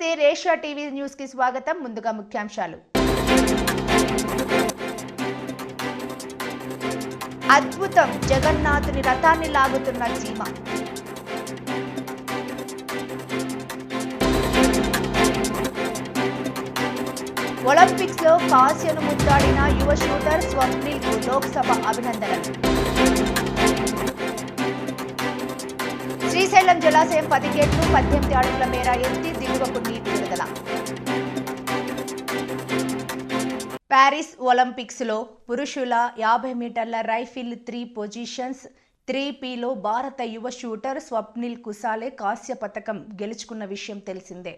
నమస్తే రేషియా TV news కి స్వాగతం. ముందుగా ముఖ్యాంశాలు. అద్భుతం, జగన్నాథుని రథాన్ని లాగుతున్న చీమ. ఒలింపిక్స్ లో కాశ్యను ముద్దాడిన యువ షూటర్ స్వప్నిల్ కు లోక్సభ అభినందనలు. శ్రీశైలం జలాశయం 10 గేట్లు 18 అడుగుల మేర ఎత్తి దిగువకు నీటి విడుదల. ప్యారిస్ ఒలింపిక్స్ లో పురుషుల 50 మీటర్ల రైఫిల్ 3 పొజిషన్స్ 3Pలో భారత యువ షూటర్ స్వప్నిల్ కుసాలే కాంస్య పతకం గెలుచుకున్న విషయం తెలిసిందే.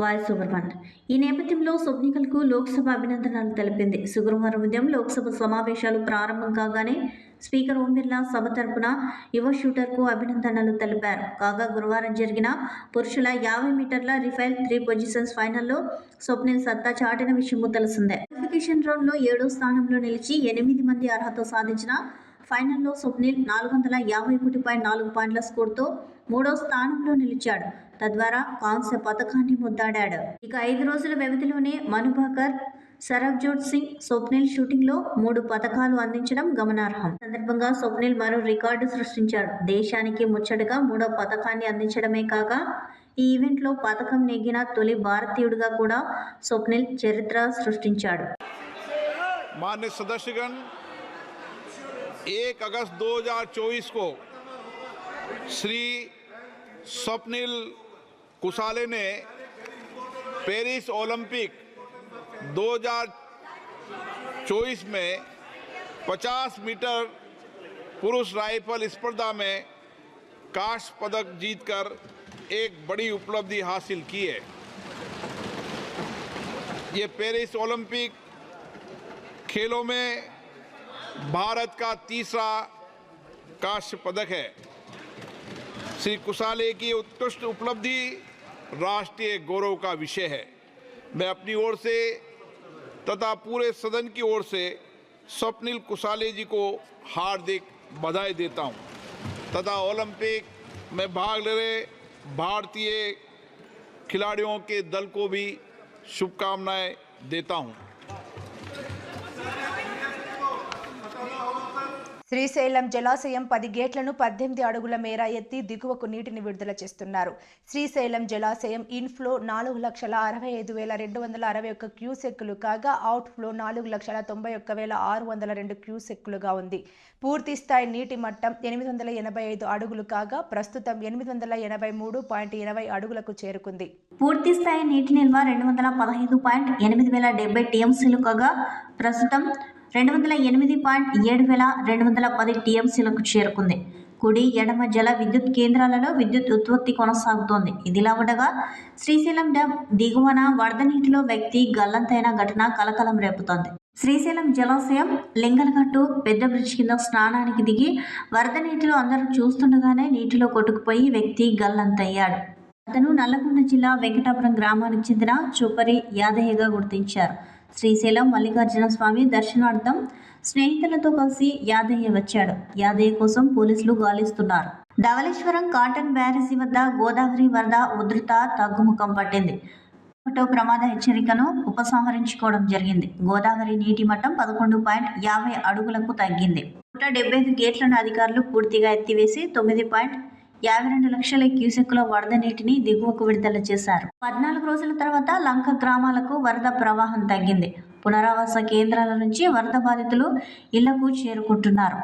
Voice over 1. ఈ నేపథ్యంలో స్వప్నికల్కు లోక్సభ అభినందనలు తెలిపింది. శుక్రవారం ఉదయం లోక్సభ సమావేశాలు ప్రారంభం కాగానే స్పీకర్ ఓం బిర్లా సభ తరపున యువ షూటర్కు అభినందనలు తెలిపారు. కాగా గురువారం జరిగిన పురుషుల 50 మీటర్ల రిఫైల్ 3 పొజిషన్స్ ఫైనల్లో స్వప్నిల్ సత్తా చాటిన విషయము తెలిసిందే. క్వాలిఫికేషన్ రౌండ్లో 7వ స్థానంలో నిలిచి 8 మంది అర్హత సాధించిన ఫైనల్లో స్వప్నిల్ 451.4 పాయింట్ల స్కోర్తో 3వ స్థానంలో నిలిచాడు. తద్వారా కాంస్య పతకాన్ని ముద్దాడాడు. ఇక 5 రోజుల వ్యవధిలోనే మనుభాకర్, సరబ్జోత్ సింగ్, స్వప్నిల్ షూటింగ్లో 3 పతకాలు అందించడం గమనార్హం. సందర్భంగా స్వప్నిల్ మరో రికార్డు సృష్టించాడు. దేశానికి ముచ్చటగా 3వ పతకాన్ని అందించడమే కాక ఈ ఈవెంట్లో పతకం నెగ్గిన తొలి భారతీయుడిగా కూడా స్వప్నిల్ చరిత్ర సృష్టించాడు. माननीय सदस्यगण, 1 अगस्त 2024 को श्री स्वप्निल कुसाले ने पेरिस ओलंपिक 2024 में 50 मीटर पुरुष राइफल स्पर्धा में कांस्य पदक जीतकर एक बड़ी उपलब्धि हासिल की है। ये पेरिस ओलंपिक खेलों में भारत का तीसरा कांस्य पदक है। श्री कुसाले की उत्कृष्ट उपलब्धि राष्ट्रीय गौरव का विषय है। मैं अपनी ओर से तथा पूरे सदन की ओर से स्वप्निल कुसाले जी को हार्दिक बधाई देता हूं तथा ओलंपिक में भाग ले रहे भारतीय खिलाड़ियों के दल को भी शुभकामनाएं देता हूं। శ్రీశైలం జలాశయం 10 గేట్లను 18 అడుగుల మేర ఎత్తి దిగువకు నీటిని విడుదల చేస్తున్నారు. శ్రీశైలం జలాశయం ఇన్ఫ్లో 4,65,261 క్యూసెక్కులు కాగా అవుట్ఫ్లో 4,91,602 క్యూసెక్కులుగా ఉంది. పూర్తి స్థాయి నీటి మట్టం 885 అడుగులు కాగా ప్రస్తుతం 883.20 అడుగులకు చేరుకుంది. పూర్తి స్థాయి నీటి నిల్వ 215.8070 టీఎంసీలు కాగా ప్రస్తుతం 208.7210 టీఎంసీలకు చేరుకుంది. కుడి ఎడమ జల విద్యుత్ కేంద్రాలలో విద్యుత్ ఉత్పత్తి కొనసాగుతోంది. ఇదిలా ఉండగా శ్రీశైలం డ్యామ్ దిగువన వరద నీటిలో వ్యక్తి గల్లంతైన ఘటన కలకలం రేపుతోంది. శ్రీశైలం జలాశయం లింగలగట్టు పెద్ద బ్రిడ్జ్ కింద స్నానానికి దిగి వరద నీటిలో అందరూ చూస్తుండగానే నీటిలో కొట్టుకుపోయి వ్యక్తి గల్లంతయ్యాడు. అతను నల్లగొండ జిల్లా వెంకటాపురం గ్రామానికి చెందిన చూపరి యాదయ్యగా గుర్తించారు. శ్రీశైలం మల్లికార్జున స్వామి దర్శనార్థం స్నేహితులతో కలిసి యాదయ్య వచ్చాడు. యాదయ్య కోసం పోలీసులు గాలిస్తున్నారు. ధవళేశ్వరం కాటన్ బ్యారేజీ వద్ద గోదావరి వరద ఉధృత తగ్గుముఖం పట్టింది. ఒకటో ప్రమాద హెచ్చరికను ఉపసంహరించుకోవడం జరిగింది. గోదావరి నీటి మట్టం 11.50 అడుగులకు తగ్గింది. 175 గేట్లను అధికారులు పూర్తిగా ఎత్తివేసి 9.52 లక్షల క్యూసెక్కుల వరద నీటిని దిగువకు విడుదల చేశారు. 14 రోజుల తర్వాత లంక గ్రామాలకు వరద ప్రవాహం తగ్గింది. పునరావాస కేంద్రాల నుంచి వరద బాధితులు ఇళ్లకు చేరుకుంటున్నారు.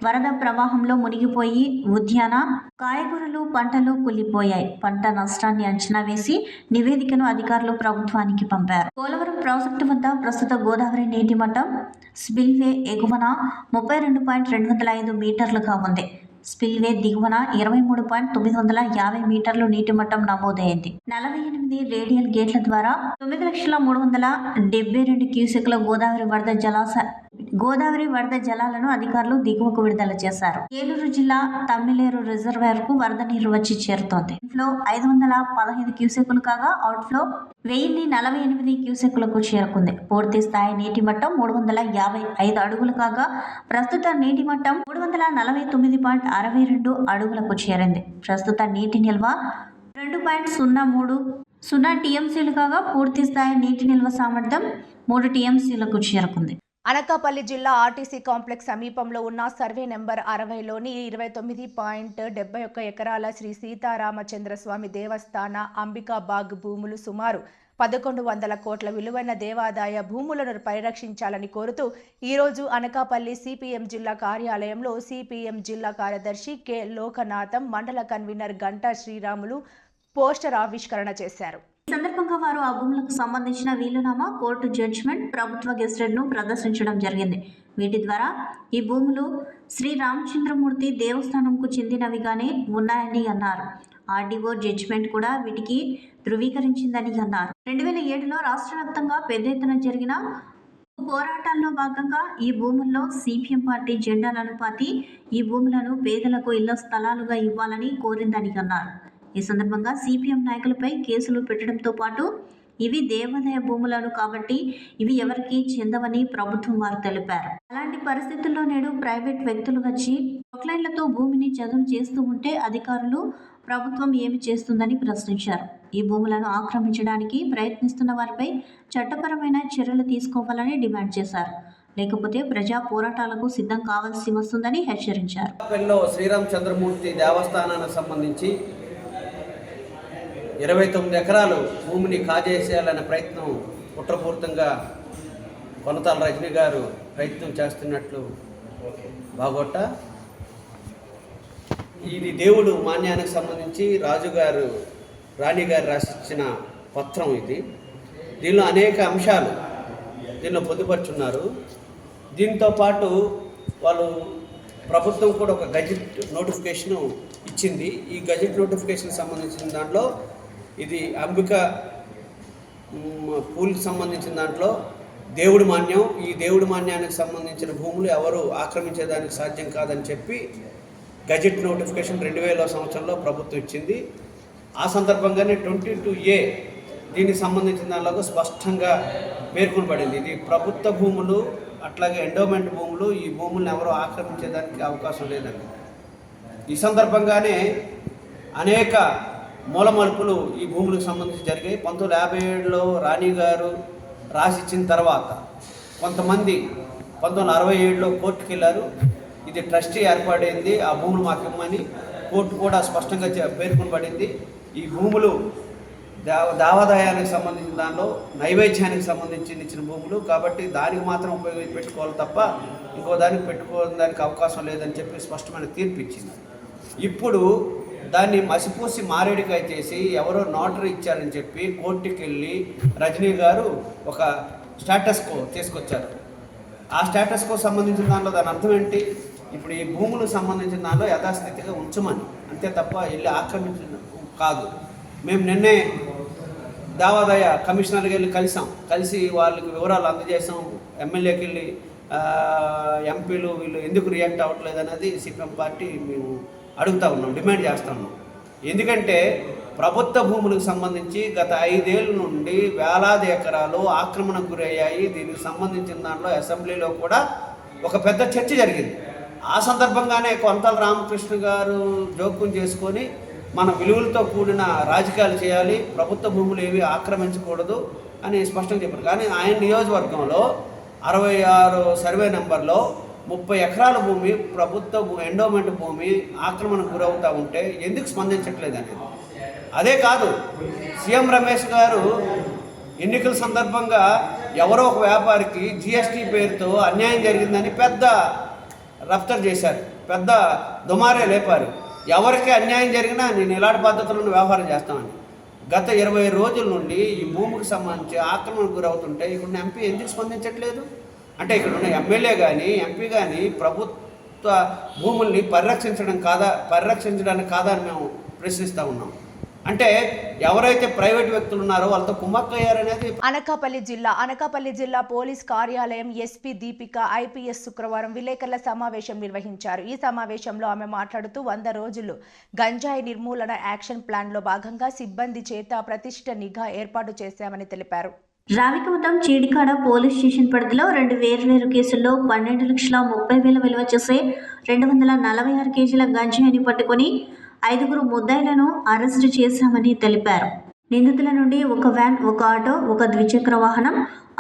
వరద ప్రవాహంలో మునిగిపోయి ఉద్యాన కాయగూరలు పంటలు కుళ్లిపోయాయి. పంట నష్టాన్ని అంచనా వేసి నివేదికను అధికారులు ప్రభుత్వానికి పంపారు. పోలవరం ప్రాజెక్టు వద్ద ప్రస్తుత గోదావరి నీటి మట్టం స్పిల్వే ఎగువన 32.205 మీటర్లుగా ఉంది. స్పిల్వే దిగువన 23.950 మీటర్లు నీటి మట్టం నమోదైంది. 48 రేడియల్ గేట్ల ద్వారా 9,372 క్యూసెక్ల గోదావరి వరద జలాలను అధికారులు దిగువకు విడుదల చేశారు. ఏలూరు జిల్లా తమ్మిలేరు రిజర్వాయర్ కు వరద నీరు వచ్చి చేరుతోంది. ఇన్ఫ్లో 515 క్యూసెక్కులు కాగా అవుట్ఫ్లో 1048 క్యూసెక్కులకు చేరుకుంది. పూర్తి స్థాయి నీటి మట్టం 355 అడుగులు కాగా ప్రస్తుత నీటి మట్టం 349.62 అడుగులకు చేరింది. ప్రస్తుత నీటి నిల్వ 2.03 0 టీఎంసీలు కాగా పూర్తి స్థాయి నీటి నిల్వ సామర్థ్యం 3 టీఎంసీలకు చేరుకుంది. అనకాపల్లి జిల్లా ఆర్టీసీ కాంప్లెక్స్ సమీపంలో ఉన్న సర్వే నెంబర్ 60లోని 29.71 ఎకరాల శ్రీ సీతారామచంద్రస్వామి దేవస్థాన అంబికాబాగ్ భూములు సుమారు 1100 కోట్ల విలువైన దేవాదాయ భూములను పరిరక్షించాలని కోరుతూ ఈరోజు అనకాపల్లి సిపిఎం జిల్లా కార్యాలయంలో సిపిఎం జిల్లా కార్యదర్శి కె లోకనాథం, మండల కన్వీనర్ గంటా శ్రీరాములు పోస్టర్ ఆవిష్కరణ చేశారు. ఈ సందర్భంగా వారు ఆ భూములకు సంబంధించిన వీలునామా, కోర్టు జడ్జిమెంట్, ప్రభుత్వ గెజెట్ను ప్రదర్శించడం జరిగింది. వీటి ద్వారా ఈ భూములు శ్రీ రామచంద్రమూర్తి దేవస్థానంకు చెందినవిగానే ఉన్నాయని అన్నారు. ఆర్డీఓ జడ్జిమెంట్ కూడా వీటికి ధృవీకరించిందని అన్నారు. 2007లో రాష్ట్ర వ్యాప్తంగా పెద్ద ఎత్తున జరిగిన పోరాటాల్లో భాగంగా ఈ భూముల్లో సిపిఎం పార్టీ జెండాలను పాతి ఈ భూములను పేదలకు ఇళ్ల స్థలాలుగా ఇవ్వాలని కోరిందని అన్నారు. ఈ సందర్భంగా సిపిఎం నాయకులపై కేసులు పెట్టడంతో పాటు ఇవి దేవాదాయ భూములను కాబట్టి ఇవి ఎవరికి చెందవని ప్రభుత్వం వారు తెలిపారు. అలాంటి పరిస్థితుల్లో నేడు ప్రైవేట్ వ్యక్తులు వచ్చి ప్రొక్లైన్లతో భూమిని చదును చేస్తూ ఉంటే అధికారులు, ప్రభుత్వం ఏమి చేస్తుందని ప్రశ్నించారు. ఈ భూములను ఆక్రమించడానికి ప్రయత్నిస్తున్న వారిపై చట్టపరమైన చర్యలు తీసుకోవాలని డిమాండ్ చేశారు. లేకపోతే ప్రజా పోరాటాలకు సిద్ధం కావాల్సి వస్తుందని హెచ్చరించారు. శ్రీరామచంద్రమూర్తి దేవస్థానానికి సంబంధించి 29 ఎకరాలు భూమిని కాజేసేయాలనే ప్రయత్నం కుట్రపూరితంగా కొనతాల రజనీ గారు ప్రయత్నం చేస్తున్నట్లు బాగొట్ట. ఇది దేవుడు మాన్యానికి సంబంధించి రాజుగారు రాణిగారు రాసిచ్చిన పత్రం ఇది. దీనిలో అనేక అంశాలు దీనిలో పొందుపరుచున్నారు. దీంతో పాటు వాళ్ళు ప్రభుత్వం కూడా ఒక గజెట్ నోటిఫికేషను ఇచ్చింది. ఈ గజెట్ నోటిఫికేషన్కి సంబంధించిన దాంట్లో ఇది అంబిక పూల్కి సంబంధించిన దాంట్లో దేవుడి మాన్యం, ఈ దేవుడి మాన్యానికి సంబంధించిన భూములు ఎవరు ఆక్రమించేదానికి సాధ్యం కాదని చెప్పి గజెట్ నోటిఫికేషన్ 2000 సంవత్సరంలో ప్రభుత్వం ఇచ్చింది. ఆ సందర్భంగానే 22A దీనికి సంబంధించిన దానిలో స్పష్టంగా పేర్కొనబడింది. ఇది ప్రభుత్వ భూములు, అట్లాగే ఎండోమెంట్ భూములు, ఈ భూములను ఎవరు ఆక్రమించేదానికి అవకాశం లేదండి. ఈ సందర్భంగానే అనేక మూలమలుపులు ఈ భూములకు సంబంధించి జరిగాయి. 1957లో రాణి గారు రాసిచ్చిన తర్వాత కొంతమంది 1967లో కోర్టుకు వెళ్ళారు. ఇది ట్రస్టీ ఏర్పడింది, ఆ భూములు మాకు ఇమ్మని కోర్టు కూడా స్పష్టంగా పేర్కొనబడింది. ఈ భూములు దేవాదాయానికి సంబంధించిన దానిలో నైవేద్యానికి సంబంధించి ఇచ్చిన భూములు కాబట్టి దానికి మాత్రం పెట్టుకోవాలి తప్ప ఇంకో దానికి పెట్టుకోవడానికి అవకాశం లేదని చెప్పి స్పష్టమైన తీర్పు ఇచ్చింది. ఇప్పుడు దాన్ని మసిపూసి మారేడుకాయ చేసి ఎవరో నోటరీ ఇచ్చారని చెప్పి కోర్టుకి వెళ్ళి రజనీ గారు ఒక స్టేటస్ కో తీసుకొచ్చారు. ఆ స్టేటస్ కో సంబంధించిన దానిలో దాని అర్థం ఏంటి? ఇప్పుడు ఈ భూములకు సంబంధించిన దానిలో యథాస్థితిగా ఉంచమని, అంతే తప్ప వెళ్ళి ఆక్రమించడం కాదు. మేము నిన్నే దేవాదాయ కమిషనర్కి వెళ్ళి కలిసి వాళ్ళకి వివరాలు అందజేసాం. ఎమ్మెల్యేకి వెళ్ళి ఎంపీలు వీళ్ళు ఎందుకు రియాక్ట్ అవ్వట్లేదు అనేది సిపిఎం పార్టీ మేము అడుగుతూ ఉన్నాం, డిమాండ్ చేస్తూ ఉన్నాం. ఎందుకంటే ప్రభుత్వ భూములకు సంబంధించి గత 5 ఏళ్ళ నుండి వేలాది ఎకరాలు ఆక్రమణకు గురయ్యాయి. దీనికి సంబంధించిన దాంట్లో అసెంబ్లీలో కూడా ఒక పెద్ద చర్చ జరిగింది. ఆ సందర్భంగానే కొంతల రామకృష్ణ గారు జోక్యం చేసుకొని మన విలువలతో కూడిన రాజకీయాలు చేయాలి, ప్రభుత్వ భూములు ఏవి ఆక్రమించకూడదు అని స్పష్టంగా చెప్పారు. కానీ ఆయన నియోజకవర్గంలో 66 సర్వే నెంబర్లో 30 ఎకరాల భూమి ప్రభుత్వ ఎండోమెంట్ భూమి ఆక్రమణకు గురవుతూ ఉంటే ఎందుకు స్పందించట్లేదు అనేది. అదే కాదు, సీఎం రమేష్ గారు ఎన్నికల సందర్భంగా ఎవరో ఒక వ్యాపారికి జిఎస్టీ పేరుతో అన్యాయం జరిగిందని పెద్ద రఫ్తారు చేశారు, పెద్ద దుమారే లేపారు. ఎవరికి అన్యాయం జరిగినా నేను ఇలాంటి పద్ధతులను వ్యవహారం చేస్తామని. గత 20 రోజుల నుండి ఈ భూమికి సంబంధించి ఆక్రమణకు గురవుతుంటే ఇక్కడ ఎంపీ ఎందుకు స్పందించట్లేదు? అంటే ఇక్కడ ఉన్న ఎమ్మెల్యే కానీ ఎంపీ కానీ ప్రభుత్వ భూముల్ని పరిరక్షించడానికి కాదా అని మేము ప్రశ్నిస్తూ ఉన్నాం. అంటే ఎవరైతే ప్రైవేట్ వ్యక్తులు ఉన్నారో వాళ్ళతో కుమ్మక్కయ్యారనేది. అనకాపల్లి జిల్లా పోలీస్ కార్యాలయం ఎస్పీ దీపిక ఐపీఎస్ శుక్రవారం విలేకరుల సమావేశం నిర్వహించారు. ఈ సమావేశంలో ఆమె మాట్లాడుతూ 100 రోజులు గంజాయి నిర్మూలన యాక్షన్ ప్లాన్లో భాగంగా సిబ్బంది చేత ప్రతిష్ఠ నిఘా ఏర్పాటు చేశామని తెలిపారు. రావికమతం చీడికాడ పోలీస్ స్టేషన్ పరిధిలో 2 వేర్వేరు కేసుల్లో 12,30,000 విలువ చేసే 246 కేజీల గంజాయిని పట్టుకుని 5 ముద్దాయిలను అరెస్టు చేశామని తెలిపారు. నిందితుల నుండి ఒక వ్యాన్, ఒక ఆటో, ఒక ద్విచక్ర వాహనం,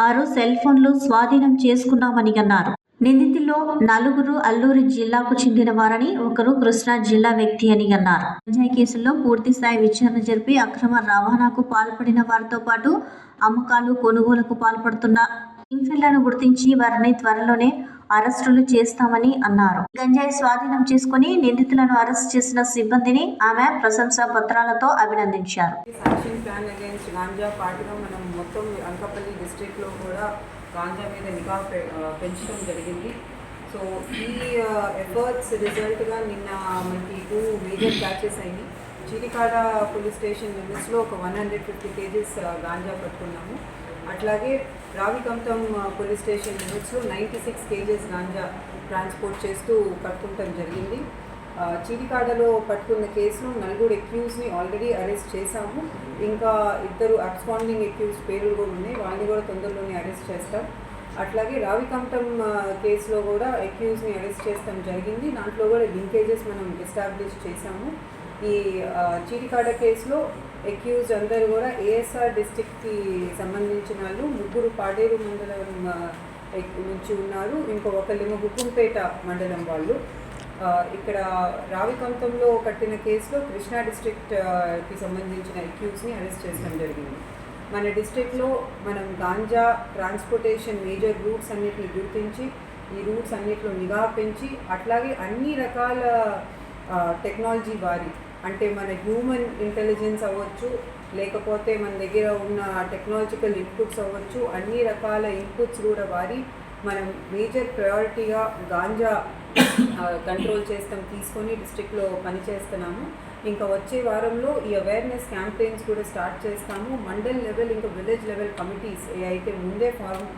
6 సెల్ ఫోన్లు స్వాధీనం చేసుకున్నామని అన్నారు. నిందితుల్లో 4 అల్లూరు జిల్లాకు చెందిన వారని, ఒకరు కృష్ణా జిల్లా వ్యక్తి అని అన్నారు. గంజాయి కేసుల్లో పూర్తి స్థాయి విచారణ జరిపి అక్రమ రవాణాకు పాల్పడిన వారితో పాటు అమ్మకాలు, కొనుగోలుకు పాల్పడుతున్న కింగ్ఫిషర్లను గుర్తించి వారిని త్వరలోనే అరెస్టులు చేస్తామని అన్నారు. గంజాయి స్వాధీనం చేసుకుని నిందితులను అరెస్ట్ చేసిన సిబ్బందిని ఆమె ప్రశంసా పత్రాలతో అభినందించారు. యాక్షన్ ప్లాన్ అగైన్స్ గాంజా పాటుగా మనం మొత్తం అనకాపల్లి డిస్ట్రిక్ట్లో కూడా గాంజా మీద నిఘా పెంచడం జరిగింది. సో ఈ ఎఫర్ట్స్ రిజల్ట్గా నిన్న మనకి 2 మేజర్ క్యాచెస్ అయినాయి. చీరికాడ పోలీస్ స్టేషన్ లిమిట్స్లో ఒక 150 kgs గాంజా పట్టుకున్నాము. అట్లాగే రావికంఠం పోలీస్ స్టేషన్ లిమిట్స్లో 96 kgs గాంజా ట్రాన్స్పోర్ట్ చేస్తూ పట్టుకుంటాం జరిగింది. చీరికాడలో పట్టుకున్న కేసులో 4 అక్యూజ్ని ఆల్రెడీ అరెస్ట్ చేశాము. ఇంకా 2 అబ్స్కాండింగ్ అక్యూజ్ పేర్లు కూడా ఉన్నాయి, వాళ్ళని కూడా తొందరలోనే అరెస్ట్ చేస్తాం. అట్లాగే రావికంఠం కేసులో కూడా అక్యూజ్ని అరెస్ట్ చేస్తాం జరిగింది. దాంట్లో కూడా లింకేజెస్ మనం ఎస్టాబ్లిష్ చేశాము. ఈ చీరికాడ కేసులో అక్యూజ్ అందరూ కూడా ఏఎస్ఆర్ డిస్ట్రిక్ట్కి సంబంధించిన వాళ్ళు, 3 పాడేరు మండలం నుంచి ఉన్నారు, ఒకళ్ళేమో హుకుంపేట మండలం వాళ్ళు. ఇక్కడ రావికంఠంలో కట్టిన కేసులో కృష్ణా డిస్ట్రిక్ట్కి సంబంధించిన అక్యూజ్ని అరెస్ట్ చేయడం జరిగింది. మన డిస్ట్రిక్ట్లో మనం గాంజా ట్రాన్స్పోర్టేషన్ మేజర్ రూట్స్ అన్నిటిని గుర్తించి ఈ రూట్స్ అన్నిటిలో నిఘా పెంచి, అట్లాగే అన్ని రకాల టెక్నాలజీ వారి, అంటే మన హ్యూమన్ ఇంటెలిజెన్స్ అవ్వచ్చు, లేకపోతే మన దగ్గర ఉన్న టెక్నాలజికల్ ఇన్పుట్స్ అవ్వచ్చు, అన్ని రకాల ఇన్పుట్స్ కూడా వారి మనం మేజర్ ప్రయారిటీగా గాంజా కంట్రోల్ తీసుకొని డిస్ట్రిక్ట్లో పనిచేస్తున్నాము. ఇంకా వచ్చే వారంలో ఈ అవేర్నెస్ క్యాంపెయిన్స్ కూడా స్టార్ట్ చేస్తాము. మండల్ లెవెల్ ఇంకా విలేజ్ లెవెల్ కమిటీస్ అయితే ముందే ఫార్మ్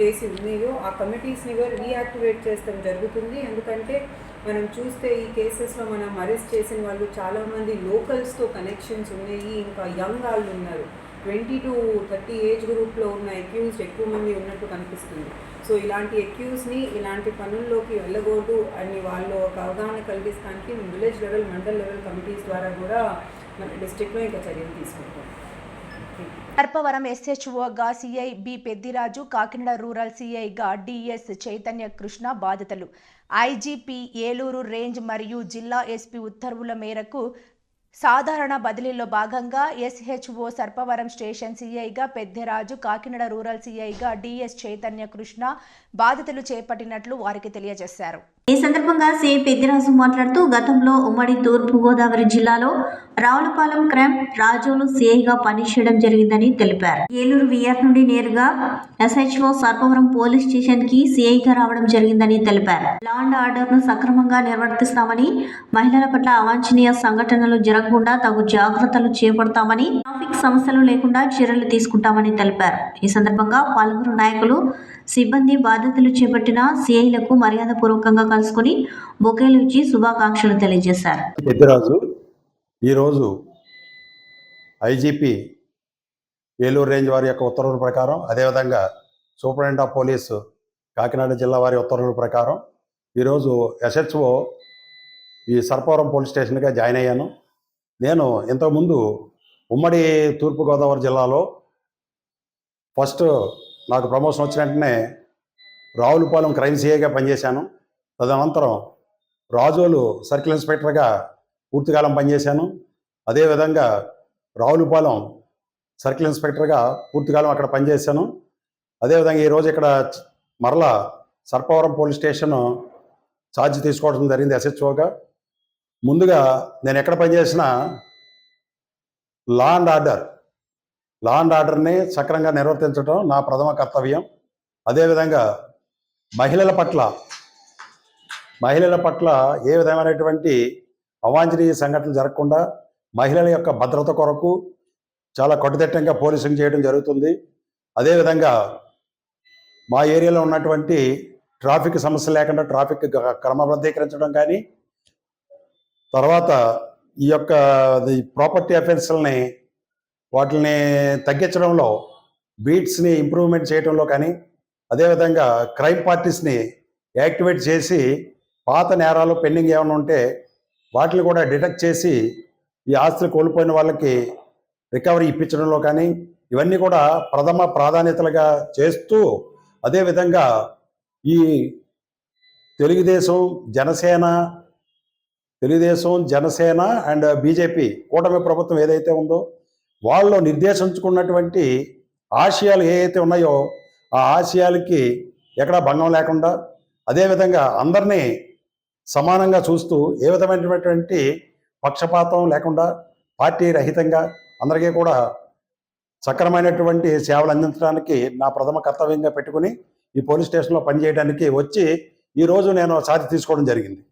చేసి ఉన్నాయో ఆ కమిటీస్ని కూడా రీయాక్టివేట్ చేస్తాం జరుగుతుంది. ఎందుకంటే మనం చూస్తే ఈ కేసెస్లో మనం అరెస్ట్ చేసిన వాళ్ళు చాలామంది లోకల్స్తో కనెక్షన్స్ ఉన్నాయి, ఇంకా యంగ్ వాళ్ళు ఉన్నారు. 20 to 30 ఏజ్ గ్రూప్లో ఉన్న అక్యూజ్డ్ ఎక్కువ మంది ఉన్నట్టు కనిపిస్తుంది. సో ఇలాంటి అక్యూజ్ని ఇలాంటి పనుల్లోకి వెళ్ళకూడదు అని వాళ్ళు ఒక అవగాహన కలిగిస్తానికి village level, mandal level committees ద్వారా కూడా మన డిస్ట్రిక్ట్లో ఇంకా చర్యలు తీసుకుంటాం. సర్పవరం SHOగా CI B Peddiraju, Kakinada rural సిఐగా డిఎస్ చైతన్య కృష్ణ బాధితులు. ఐజీపీ ఏలూరు రేంజ్ మరియు జిల్లా ఎస్పీ ఉత్తర్వుల మేరకు సాధారణ బదిలీలో భాగంగా SHO సర్పవరం స్టేషన్ సిఐగా పెద్దిరాజు, కాకినాడ రూరల్ సిఐగా డిఎస్ చైతన్య కృష్ణ బాధితులు చేపట్టినట్లు వారికి తెలియజేశారు. ఈ సందర్భంగా సిఐ పెద్దిరాజు మాట్లాడుతూ గతంలో ఉమ్మడి తూర్పుగోదావరి జిల్లాలో రావులపాలెం క్రైమ్ రాజోలు సిఐగా పనిచేయడం జరిగిందని తెలిపారు. ఏలూరు విఆర్ నుండి నేరుగా SHO సర్పవరం పోలీస్ స్టేషన్ కి సిఐగా రావడం జరిగిందని తెలిపారు. లా అండ్ ఆర్డర్ ను సక్రమంగా నిర్వర్తిస్తామని, మహిళల పట్ల అవాంఛనీయ సంఘటనలు జరగకుండా తగు జాగ్రత్తలు చేపడతామని, ట్రాఫిక్ సమస్యలు లేకుండా చర్యలు తీసుకుంటామని తెలిపారు. ఈ సందర్భంగా పలువురు నాయకులు, సిబ్బంది బాధ్యతలు చేపట్టిన సిఐలకు మర్యాదపూర్వకంగా కలుసుకుని బొకేలు ఇచ్చి శుభాకాంక్షలు తెలియజేశారు. పెద్దిరాజు ఈరోజు ఐజీపీ ఏలూరు రేంజ్ వారి యొక్క ఉత్తర్వుల ప్రకారం, అదేవిధంగా సూపరింటెండెంట్ ఆఫ్ పోలీసు కాకినాడ జిల్లా వారి ఉత్తర్వుల ప్రకారం ఈరోజు SHO ఈ సర్పవరం పోలీస్ స్టేషన్గా జాయిన్ అయ్యాను. నేను ఇంతకుముందు ఉమ్మడి తూర్పుగోదావరి జిల్లాలో ఫస్ట్ నాకు ప్రమోషన్ వచ్చిన వెంటనే రావులపాలెం క్రైమ్ సిఐగా పనిచేశాను. తదనంతరం రాజోలు సర్కిల్ ఇన్స్పెక్టర్గా పూర్తికాలం పనిచేశాను. అదేవిధంగా రావులపాలెం సర్కిల్ ఇన్స్పెక్టర్గా పూర్తికాలం అక్కడ పనిచేశాను. అదేవిధంగా ఈరోజు ఇక్కడ మరలా సర్పవరం పోలీస్ స్టేషన్ ఛార్జ్ తీసుకోవడం జరిగింది SHOగా. ముందుగా నేను ఎక్కడ పనిచేసినా లా అండ్ ఆర్డర్ని సక్రమంగా నిర్వర్తించడం నా ప్రథమ కర్తవ్యం. అదేవిధంగా మహిళల పట్ల ఏ విధమైనటువంటి అవాంఛనీయ సంఘటనలు జరగకుండా మహిళల యొక్క భద్రత కొరకు చాలా కట్టుదిట్టంగా పోలీసింగ్ చేయడం జరుగుతుంది. అదేవిధంగా మా ఏరియాలో ఉన్నటువంటి ట్రాఫిక్ సమస్య లేకుండా ట్రాఫిక్ క్రమబద్ధీకరించడం కానీ, తర్వాత ఈ యొక్క ప్రాపర్టీ అఫెన్స్లని వాటిని తగ్గించడంలో, బీట్స్ని ఇంప్రూవ్మెంట్ చేయడంలో కానీ, అదేవిధంగా క్రైమ్ పార్టీస్ని యాక్టివేట్ చేసి పాత నేరాలు పెండింగ్ ఏమైనా ఉంటే వాటిని కూడా డిటెక్ట్ చేసి ఈ ఆస్తులు కోల్పోయిన వాళ్ళకి రికవరీ ఇప్పించడంలో కానీ ఇవన్నీ కూడా ప్రథమ ప్రాధాన్యతలుగా చేస్తూ, అదేవిధంగా ఈ తెలుగుదేశం జనసేన అండ్ బీజేపీ కూటమి ప్రభుత్వం ఏదైతే ఉందో వాళ్ళు నిర్దేశించుకున్నటువంటి ఆశయాలు ఏవైతే ఉన్నాయో ఆ ఆశయాలకి ఎక్కడా భంగం లేకుండా, అదేవిధంగా అందరినీ సమానంగా చూస్తూ ఏ విధమైనటువంటి పక్షపాతం లేకుండా పార్టీ రహితంగా అందరికీ కూడా సక్రమైనటువంటి సేవలు అందించడానికి నా ప్రథమ కర్తవ్యంగా పెట్టుకుని ఈ పోలీస్ స్టేషన్లో పనిచేయడానికి వచ్చి ఈరోజు నేను ఛార్జ్ తీసుకోవడం జరిగింది.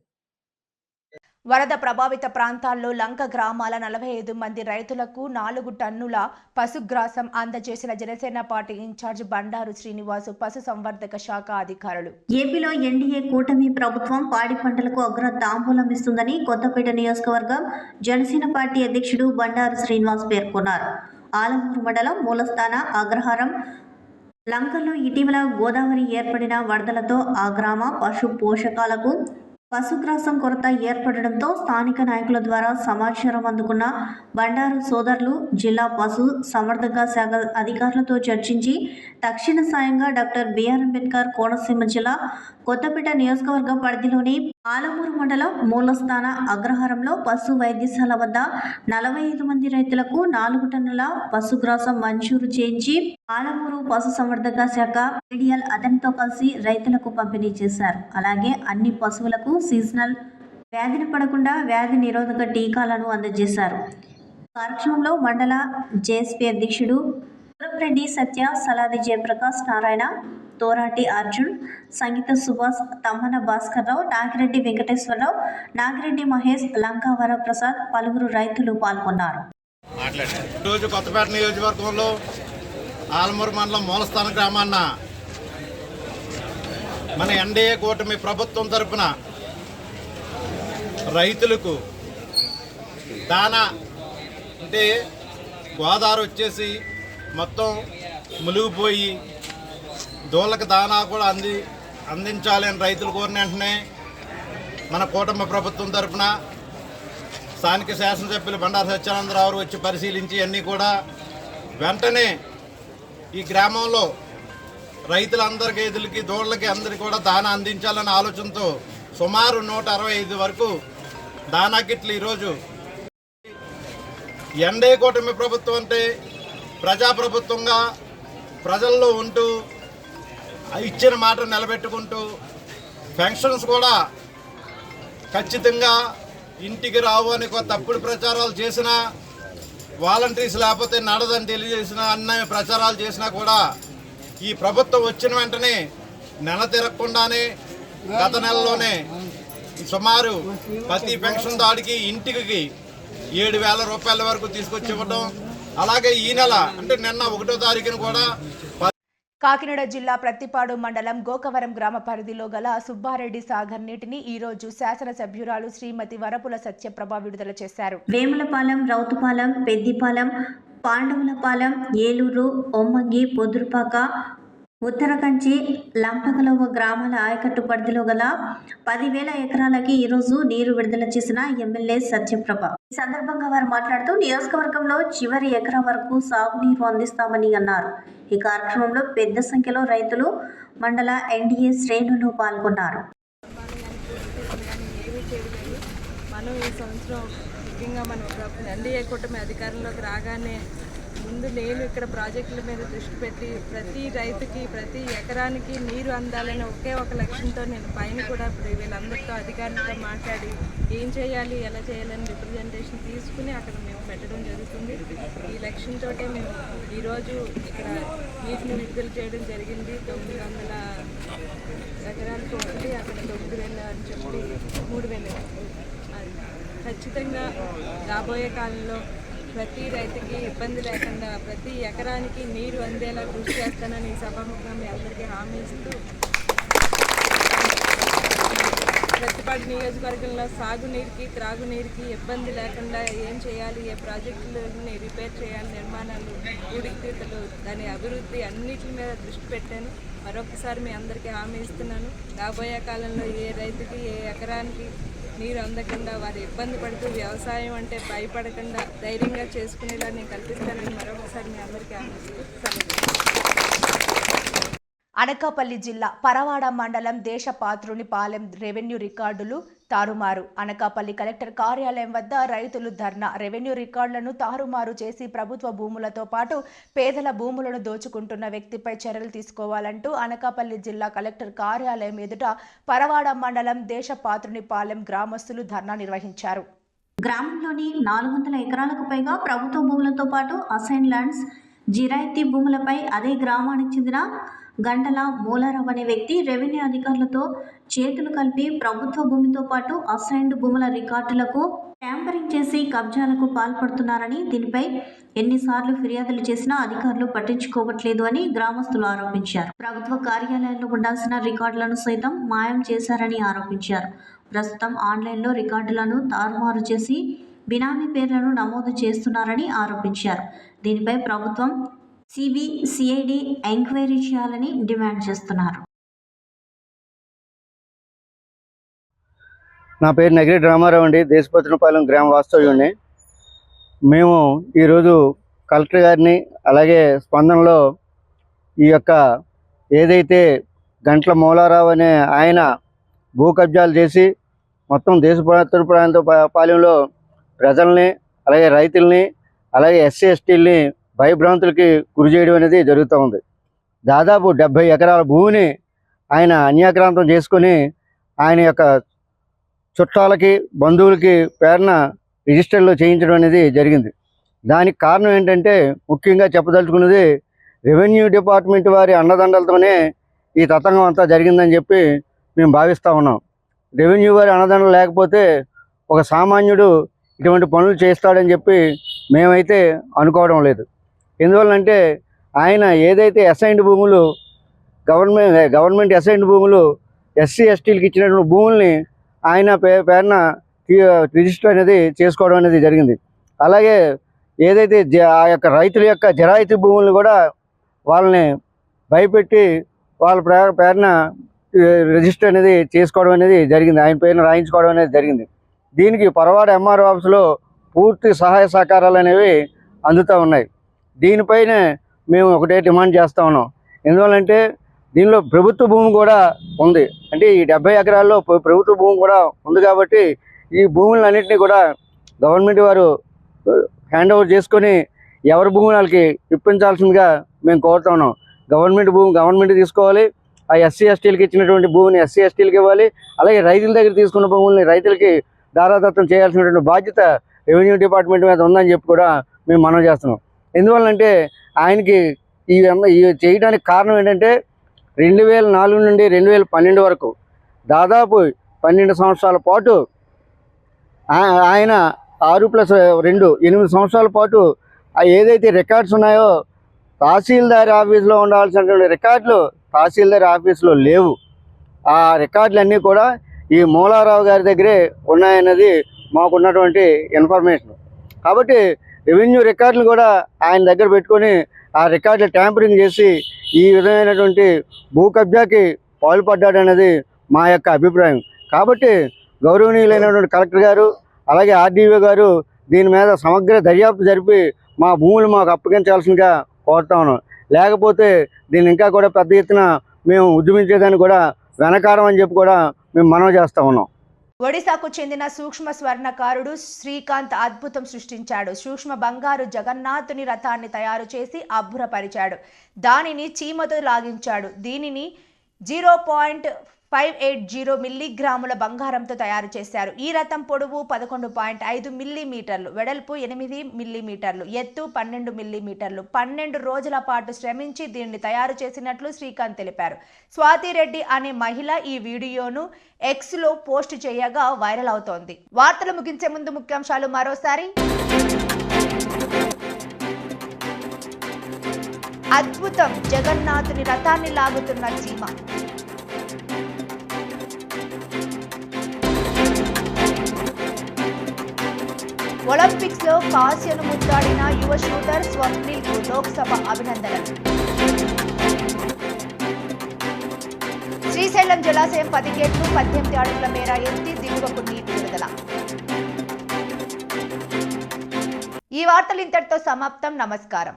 వరద ప్రభావిత ప్రాంతాల్లో లంక గ్రామాల 45 మంది రైతులకు 4 టన్నుల పశుగ్రాసం అందజేసిన జనసేన పార్టీ ఇన్ఛార్జ్ బండారు శ్రీనివాసు పశు సంవర్ధక శాఖ అధికారులు. ఏపీలో ఎన్డీఏ కూటమి ప్రభుత్వం పాడి పంటలకు అగ్ర తాంబూలం ఇస్తుందని కొత్తపేట నియోజకవర్గం జనసేన పార్టీ అధ్యక్షుడు బండారు శ్రీనివాస్ పేర్కొన్నారు. ఆలమూరు మండలం మూలస్థాన అగ్రహారం లంకలో ఇటీవల గోదావరి ఏర్పడిన వరదలతో ఆ గ్రామ పశు పోషకాలకు పశుగ్రాసం కొరత ఏర్పడడంతో స్థానిక నాయకుల ద్వారా సమాచారం అందుకున్న బండారు సోదరులు జిల్లా పశు సంవర్ధక శాఖ అధికారులతో చర్చించి తక్షణ సాయంగా డాక్టర్ బిఆర్ అంబేద్కర్ కోనసీమ జిల్లా కొత్తపేట నియోజకవర్గ పరిధిలోని ఆలమూరు మండలం మూలస్థాన అగ్రహారంలో పశు వైద్యశాల వద్ద 45 మంది రైతులకు 4 టన్నుల పశుగ్రాసం మంజూరు చేయించి ఆలమూరు పశు సంవర్ధక శాఖ మీడియల్ అతనితో కలిసి రైతులకు పంపిణీ చేశారు. అలాగే అన్ని పశువులకు సీజనల్ వ్యాధిని పడకుండా వ్యాధి నిరోధక టీకాలను అందజేశారు. కార్యక్రమంలో మండల జేఎస్పీ అధ్యక్షుడు రెడ్డి సత్య, సలాది జయప్రకాష్, నారాయణ, తోరాటి అర్జున్, సంగీత సుభాష్, తమ్మన భాస్కర్రావు, నాగిరెడ్డి వెంకటేశ్వరరావు, నాగిరెడ్డి మహేష్, లంకా వరప్రసాద్, పలువురు రైతులు పాల్గొన్నారు. ఈరోజు కొత్తపేట నియోజకవర్గంలో ఆలమూరు మండలం మూలస్థాన గ్రామాన్న మన ఎన్డీఏ కూటమి ప్రభుత్వం తరపున రైతులకు దానా అంటే గోదావరి వచ్చేసి మొత్తం మునిగిపోయి దూళ్ళకి దానా కూడా అందించాలి అని రైతులు కోరిన వెంటనే మన కూటమి ప్రభుత్వం తరఫున స్థానిక శాసనసభ్యులు బండారు సత్యానందరావు వచ్చి పరిశీలించి అన్నీ కూడా వెంటనే ఈ గ్రామంలో రైతులందరికీ ఎదులకి దూళ్ళకి అందరికీ కూడా దానా అందించాలనే ఆలోచనతో సుమారు 165 వరకు దానా కిట్లు ఈరోజు ఎన్డీఏ కూటమి ప్రభుత్వం అంటే ప్రజాప్రభుత్వంగా ప్రజల్లో ఉంటూ ఇచ్చిన మాట నిలబెట్టుకుంటూ పెన్షన్స్ కూడా ఖచ్చితంగా ఇంటికి రావు అని తప్పుడు ప్రచారాలు చేసినా, వాలంటీర్స్ లేకపోతే నడదని తెలియజేసిన అన్న ప్రచారాలు చేసినా కూడా ఈ ప్రభుత్వం వచ్చిన వెంటనే నెల తిరగకుండానే గత నెలలోనే సుమారు ప్రతి పెన్షన్ దాడికి ఇంటికి 7,000 రూపాయల వరకు తీసుకొచ్చి ఇవ్వడం, అలాగే ఈ నెల అంటే నిన్న 1వ తారీఖున కూడా కాకినాడ జిల్లా ప్రత్తిపాడు మండలం గోకవరం గ్రామ పరిధిలో గల సుబ్బారెడ్డి సాగర్ నీటిని ఈ రోజు శాసనసభ్యురాలు శ్రీమతి వరపుల సత్యప్రభ విడుదల చేశారు. వేములపాలెం, రౌతుపాలెం, పెద్దిపాలెం, పాండవులపాలెం, ఏలూరు, ఒమ్మంగి, పొదురుపాక, ఉత్తరకంచి, లంపకలవ గ్రామాల ఆయకట్టు పరిధిలో గల 10,000 ఎకరాలకి ఈరోజు నీరు విడుదల చేసిన ఎమ్మెల్యే సత్యప్రభ. ఈ సందర్భంగా వారు మాట్లాడుతూ నియోజకవర్గంలో చివరి ఎకరా వరకు సాగునీరు అందిస్తామని అన్నారు. ఈ కార్యక్రమంలో పెద్ద సంఖ్యలో రైతులు, మండల ఎన్డీఏ శ్రేణులు పాల్గొన్నారు. మనం ఈ సంవత్సరం ముఖ్యంగా మన ఎన్డీఏ కూటమి అధికారంలోకి రాగానే ముందు నేను ఇక్కడ ప్రాజెక్టుల మీద దృష్టి పెట్టి ప్రతి రైతుకి ప్రతి ఎకరానికి నీరు అందాలనే ఒకే ఒక లక్ష్యంతో నేను పైన కూడా వీళ్ళందరితో అధికారులతో మాట్లాడి ఏం చేయాలి, ఎలా చేయాలని రిప్రజెంటేషన్ తీసుకుని అక్కడ మేము పెట్టడం జరుగుతుంది. ఈ లక్ష్యంతో మేము ఈరోజు ఇక్కడ నీటిని విడుదల చేయడం జరిగింది. 900 ఎకరాలకు ఒకటి, అక్కడ 9,000 అని చెప్పి 3,000. ఖచ్చితంగా రాబోయే కాలంలో ప్రతి రైతుకి ఇబ్బంది లేకుండా ప్రతి ఎకరానికి నీరు అందేలా కృషి చేస్తానని సభాముఖంగా మీ అందరికీ హామీ ఇస్తూ ప్రత్తిపాడు నియోజకవర్గంలో సాగునీరుకి, త్రాగునీరుకి ఇబ్బంది లేకుండా ఏం చేయాలి, ఏ ప్రాజెక్టులని రిపేర్ చేయాలి, నిర్మాణాలు, పూడికతీతలు, దాని అభివృద్ధి అన్నిటి మీద దృష్టి పెట్టాను. మరొకసారి మీ అందరికీ హామీ ఇస్తున్నాను. రాబోయే కాలంలో ఏ రైతుకి, ఏ ఎకరానికి నీరు అందకుండా వారు ఇబ్బంది పడుతూ వ్యవసాయం అంటే భయపడకుండా ధైర్యంగా చేసుకునేలా నేను కల్పిస్తానని మరొకసారి మీ అందరికీ ఆశిస్తూ అనకాపల్లి జిల్లా పరవాడ మండలం దేశపాత్రుని పాలెం రెవెన్యూ రికార్డులు తారుమారు. అనకాపల్లి కలెక్టర్ కార్యాలయం వద్ద రైతులు ధర్నా. రెవెన్యూ రికార్డులను తారుమారు చేసి ప్రభుత్వ భూములతో పాటు పేదల భూములను దోచుకుంటున్న వ్యక్తిపై చర్యలు తీసుకోవాలంటూ అనకాపల్లి జిల్లా కలెక్టర్ కార్యాలయం ఎదుట పరవాడ మండలం దేశపాత్రుని పాలెం గ్రామస్తులు ధర్నా నిర్వహించారు. గ్రామంలోని 400 ఎకరాలకు పైగా ప్రభుత్వ భూములతో పాటు అసైన్ ల్యాండ్స్, జిరాయితీ భూములపై అదే గ్రామానికి చెందిన గంటల మూలారావు అనే వ్యక్తి రెవెన్యూ అధికారులతో చేతులు కలిపి ప్రభుత్వ భూమితో పాటు అసైన్డ్ భూముల రికార్డులకు ట్యాంపరింగ్ చేసి కబ్జాలకు పాల్పడుతున్నారని, దీనిపై ఎన్నిసార్లు ఫిర్యాదులు చేసినా అధికారులు పట్టించుకోవట్లేదు అని గ్రామస్తులు ఆరోపించారు. ప్రభుత్వ కార్యాలయాల్లో ఉండాల్సిన రికార్డులను సైతం మాయం చేశారని ఆరోపించారు. ప్రస్తుతం ఆన్లైన్లో రికార్డులను తారుమారు చేసి బినామీ పేర్లను నమోదు చేస్తున్నారని ఆరోపించారు. దీనిపై ప్రభుత్వం సిబిసిఐడి ఎంక్వైరీ చేయాలని డిమాండ్ చేస్తున్నారు. నా పేరు నగిరెడ్డి రామారావు అండి. దేశపత్రిపాలెం గ్రామ వాస్తవ్యుడిని. మేము ఈరోజు కలెక్టర్ గారిని అలాగే స్పందనలో ఈ యొక్క ఏదైతే గంటల మూలారావు అనే ఆయన భూ కబ్జాలు చేసి మొత్తం దేశపాలెంలో ప్రజల్ని అలాగే రైతుల్ని అలాగే ఎస్సీ ఎస్టీలని భయభ్రాంతులకి గురి చేయడం అనేది జరుగుతూ ఉంది. దాదాపు 70 ఎకరాల భూమిని ఆయన అన్యాక్రాంతం చేసుకొని ఆయన యొక్క చుట్టాలకి బంధువులకి పేరున రిజిస్టర్లో చేయించడం అనేది జరిగింది. దానికి కారణం ఏంటంటే ముఖ్యంగా చెప్పదలుచుకున్నది రెవెన్యూ డిపార్ట్మెంట్ వారి అండదండలతోనే ఈ తతంగం అంతా జరిగిందని చెప్పి మేము భావిస్తూ ఉన్నాం. రెవెన్యూ వారి అండదండలు లేకపోతే ఒక సామాన్యుడు ఇటువంటి పనులు చేస్తాడని చెప్పి మేమైతే అనుకోవడం లేదు. ఎందువల్లంటే ఆయన ఏదైతే అసైన్డ్ భూములు గవర్నమెంట్ అసైన్డ్ భూములు ఎస్సీ ఎస్టీలకు ఇచ్చినటువంటి భూముల్ని ఆయన పేరున రిజిస్టర్ అనేది చేసుకోవడం అనేది జరిగింది. అలాగే ఏదైతే ఆ యొక్క రైతుల యొక్క జరాయితీ భూములను కూడా వాళ్ళని భయపెట్టి వాళ్ళ పేరున రిజిస్టర్ అనేది చేసుకోవడం అనేది జరిగింది, ఆయన పేరున రాయించుకోవడం అనేది జరిగింది. దీనికి పరవాడ ఎంఆర్ఓ ఆఫీసులో పూర్తి సహాయ సహకారాలు అనేవి అందుతూ ఉన్నాయి. దీనిపైన మేము ఒకటే డిమాండ్ చేస్తూ ఉన్నాం. ఎందువల్లంటే దీనిలో ప్రభుత్వ భూమి కూడా ఉంది. అంటే ఈ 70 ఎకరాల్లో ప్రభుత్వ భూమి కూడా ఉంది కాబట్టి ఈ భూములన్నింటినీ కూడా గవర్నమెంట్ వారు హ్యాండ్ ఓవర్ చేసుకొని ఎవరి భూములు వాళ్ళకి ఇప్పించాల్సిందిగా మేము కోరుతా ఉన్నాం. గవర్నమెంట్ భూమి గవర్నమెంట్ తీసుకోవాలి, ఆ ఎస్సీ ఎస్టీలకు ఇచ్చినటువంటి భూమిని ఎస్సీ ఎస్టీలకు ఇవ్వాలి, అలాగే రైతుల దగ్గర తీసుకున్న భూముల్ని రైతులకి దారాదత్తం చేయాల్సినటువంటి బాధ్యత రెవెన్యూ డిపార్ట్మెంట్ మీద ఉందని చెప్పి కూడా మేము మనవి చేస్తున్నాం. ఎందువల్లంటే ఆయనకి ఈ చేయడానికి కారణం ఏంటంటే 2004 నుండి 2012 వరకు దాదాపు 12 సంవత్సరాల పాటు ఆయన 6+2 8 సంవత్సరాల పాటు ఏదైతే రికార్డ్స్ ఉన్నాయో తహసీల్దార్ ఆఫీస్లో ఉండాల్సినటువంటి రికార్డులు తహసీల్దార్ ఆఫీస్లో లేవు. ఆ రికార్డులన్నీ కూడా ఈ మూలారావు గారి దగ్గరే ఉన్నాయన్నది మాకున్నటువంటి ఇన్ఫర్మేషన్. కాబట్టి రెవెన్యూ రికార్డులు కూడా ఆయన దగ్గర పెట్టుకొని ఆ రికార్డులు ట్యాంపరింగ్ చేసి ఈ విధమైనటువంటి భూ కబ్జాకి పాల్పడ్డాడనేది మా యొక్క అభిప్రాయం. కాబట్టి గౌరవనీయులైనటువంటి కలెక్టర్ గారు అలాగే ఆర్డీఓ గారు దీని మీద సమగ్ర దర్యాప్తు జరిపి మా భూములు మాకు అప్పగించాల్సిందిగా కోరుతా ఉన్నాం. లేకపోతే దీన్ని ఇంకా కూడా పెద్ద ఎత్తున మేము ఉద్యమించేదాన్ని కూడా వెనకారం అని చెప్పి కూడా మేము మనవి చేస్తూ ఉన్నాం. ఒడిశాకు చెందిన సూక్ష్మ స్వర్ణకారుడు శ్రీకాంత్ అద్భుతం సృష్టించాడు. సూక్ష్మ బంగారు జగన్నాథుని రథాన్ని తయారు చేసి అబ్బురపరిచాడు. దానిని చీమతో లాగించాడు. దీనిని 0.580 మిల్లీగ్రాముల బంగారంతో తయారు చేశారు. ఈ రథం పొడవు 11.5 మిల్లీమీటర్లు, వెడల్పు 8 మిల్లీమీటర్లు, ఎత్తు 12 మిల్లీమీటర్లు. 12 రోజుల పాటు శ్రమించి దీన్ని తయారు చేసినట్లు శ్రీకాంత్ తెలిపారు. స్వాతిరెడ్డి అనే మహిళ ఈ వీడియోను ఎక్స్లో పోస్ట్ చేయగా వైరల్ అవుతోంది. వార్తలు ముగించే ముందు ముఖ్యాంశాలు మరోసారి. అద్భుతం, జగన్నాథుని రథాన్ని లాగుతున్న చీమ. ఒలింపిక్స్ లో కాశ్యను ముద్దాడిన యువ షూటర్ స్వప్నిల్ కు లోక్సభ అభినందనలు. శ్రీశైలం జలాశయం 10 గేట్లు 18 అడుగుల మేర ఎత్తి దిగువకు నీటి విడుదల. ఈ వార్తలు ఇంతటితో సమాప్తం. నమస్కారం.